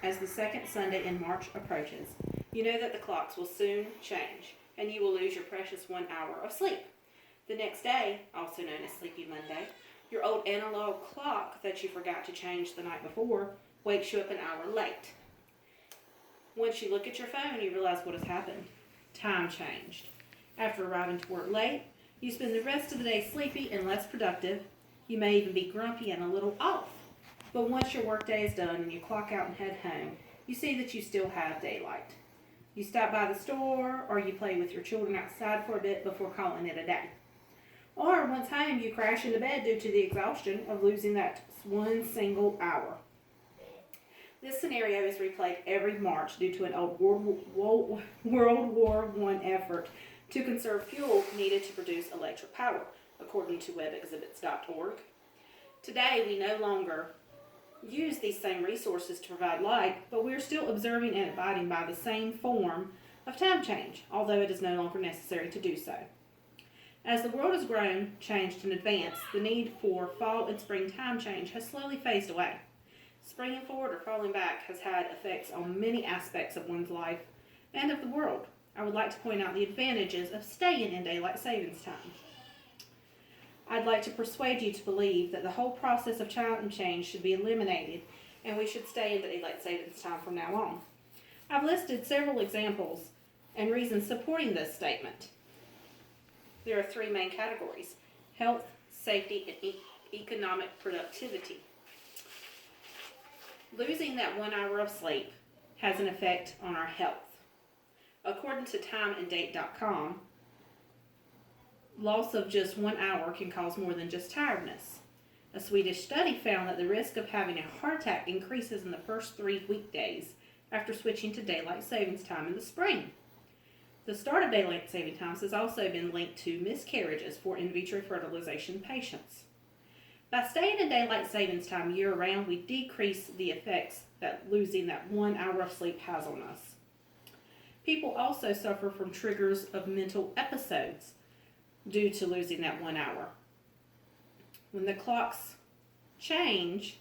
as the second Sunday in March approaches, you know that the clocks will soon change and you will lose your precious 1 hour of sleep. The next day, also known as Sleepy Monday, your old analog clock that you forgot to change the night before wakes you up an hour late. Once you look at your phone, you realize what has happened. Time changed. After arriving to work late, you spend the rest of the day sleepy and less productive. You may even be grumpy and a little off. But once your workday is done and you clock out and head home, you see that you still have daylight. You stop by the store or you play with your children outside for a bit before calling it a day. Or once home, you crash into bed due to the exhaustion of losing that one single hour. This scenario is replayed every March due to an old World War I effort to conserve fuel needed to produce electric power, according to webexhibits.org. Today, we no longer use these same resources to provide light, but we are still observing and abiding by the same form of time change, although it is no longer necessary to do so. As the world has grown, changed, and advanced, the need for fall and spring time change has slowly phased away. Springing forward or falling back has had effects on many aspects of one's life and of the world. I would like to point out the advantages of staying in daylight savings time. I'd like to persuade you to believe that the whole process of time change should be eliminated and we should stay in daylight savings time from now on. I've listed several examples and reasons supporting this statement. There are three main categories: health, safety, and economic productivity. Losing that 1 hour of sleep has an effect on our health. According to timeanddate.com, loss of just 1 hour can cause more than just tiredness. A Swedish study found that the risk of having a heart attack increases in the first 3 weekdays after switching to daylight savings time in the spring. The start of daylight saving times has also been linked to miscarriages for in vitro fertilization patients. By staying in daylight savings time year-round, we decrease the effects that losing that 1 hour of sleep has on us. People also suffer from triggers of mental episodes due to losing that 1 hour. When the clocks change,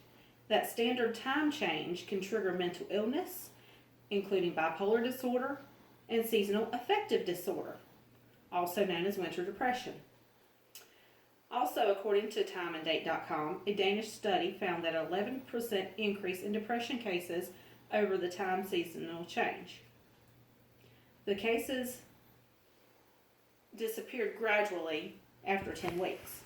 that standard time change can trigger mental illness, including bipolar disorder and seasonal affective disorder, also known as winter depression. Also, according to timeanddate.com, a Danish study found that an 11% increase in depression cases over the time seasonal change. The cases disappeared gradually after 10 weeks.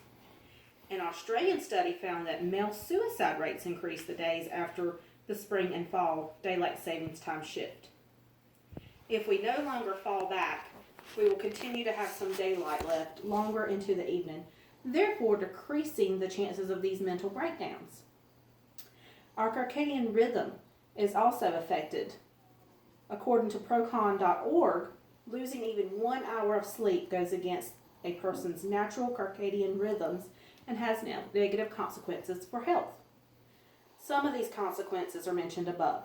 An Australian study found that male suicide rates increased the days after the spring and fall daylight savings time shift. If we no longer fall back, we will continue to have some daylight left longer into the evening, therefore decreasing the chances of these mental breakdowns. Our circadian rhythm is also affected. According to procon.org, losing even 1 hour of sleep goes against a person's natural circadian rhythms and has negative consequences for health. Some of these consequences are mentioned above.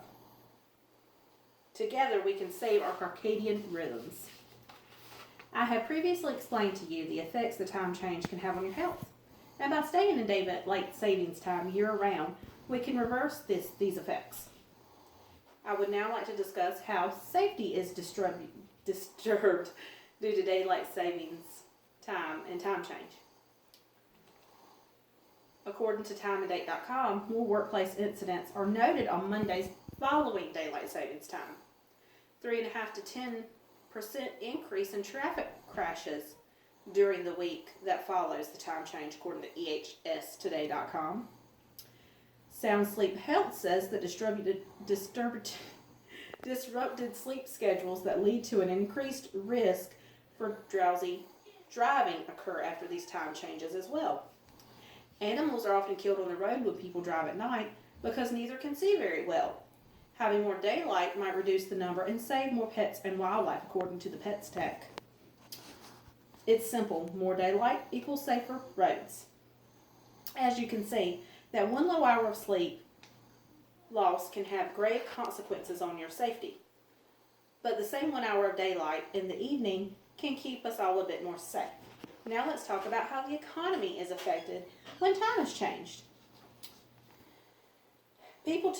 Together, we can save our circadian rhythms. I have previously explained to you the effects the time change can have on your health. And by staying in daylight savings time year-round, we can reverse these effects. I would now like to discuss how safety is disturbed due to daylight savings time and time change. According to timeanddate.com, more workplace incidents are noted on Mondays following daylight savings time. 3.5 to 10% increase in traffic crashes during the week that follows the time change, according to ehstoday.com. Sound Sleep Health says that disrupted sleep schedules that lead to an increased risk for drowsy driving occur after these time changes as well. Animals are often killed on the road when people drive at night because neither can see very well. Having more daylight might reduce the number and save more pets and wildlife, according to the Pets Tech. It's simple. More daylight equals safer roads. As you can see, that 1 low hour of sleep loss can have grave consequences on your safety. But the same 1 hour of daylight in the evening can keep us all a bit more safe. Now let's talk about how the economy is affected when time has changed. People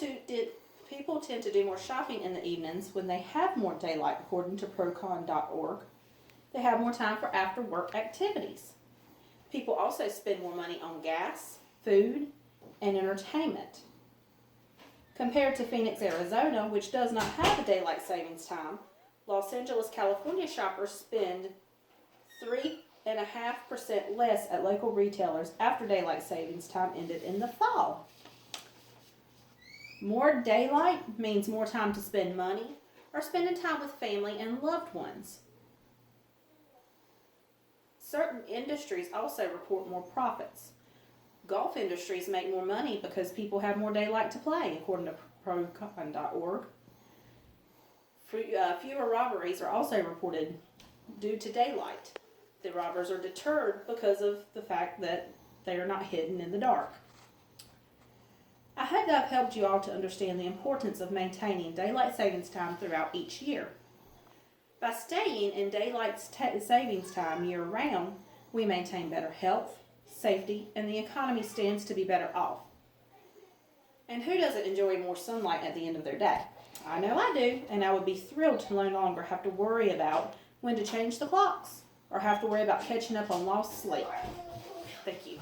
People tend to do more shopping in the evenings when they have more daylight, according to procon.org. They have more time for after-work activities. People also spend more money on gas, food, and entertainment. Compared to Phoenix, Arizona, which does not have a daylight savings time, Los Angeles, California shoppers spend 3.5% less at local retailers after daylight savings time ended in the fall. More daylight means more time to spend money or spending time with family and loved ones. Certain industries also report more profits. Golf industries make more money because people have more daylight to play, according to procon.org. Fewer robberies are also reported due to daylight. The robbers are deterred because of the fact that they are not hidden in the dark. I hope that I've helped you all to understand the importance of maintaining daylight savings time throughout each year. By staying in daylight savings time year-round, we maintain better health, safety, and the economy stands to be better off. And who doesn't enjoy more sunlight at the end of their day? I know I do, and I would be thrilled to no longer have to worry about when to change the clocks or have to worry about catching up on lost sleep. Thank you.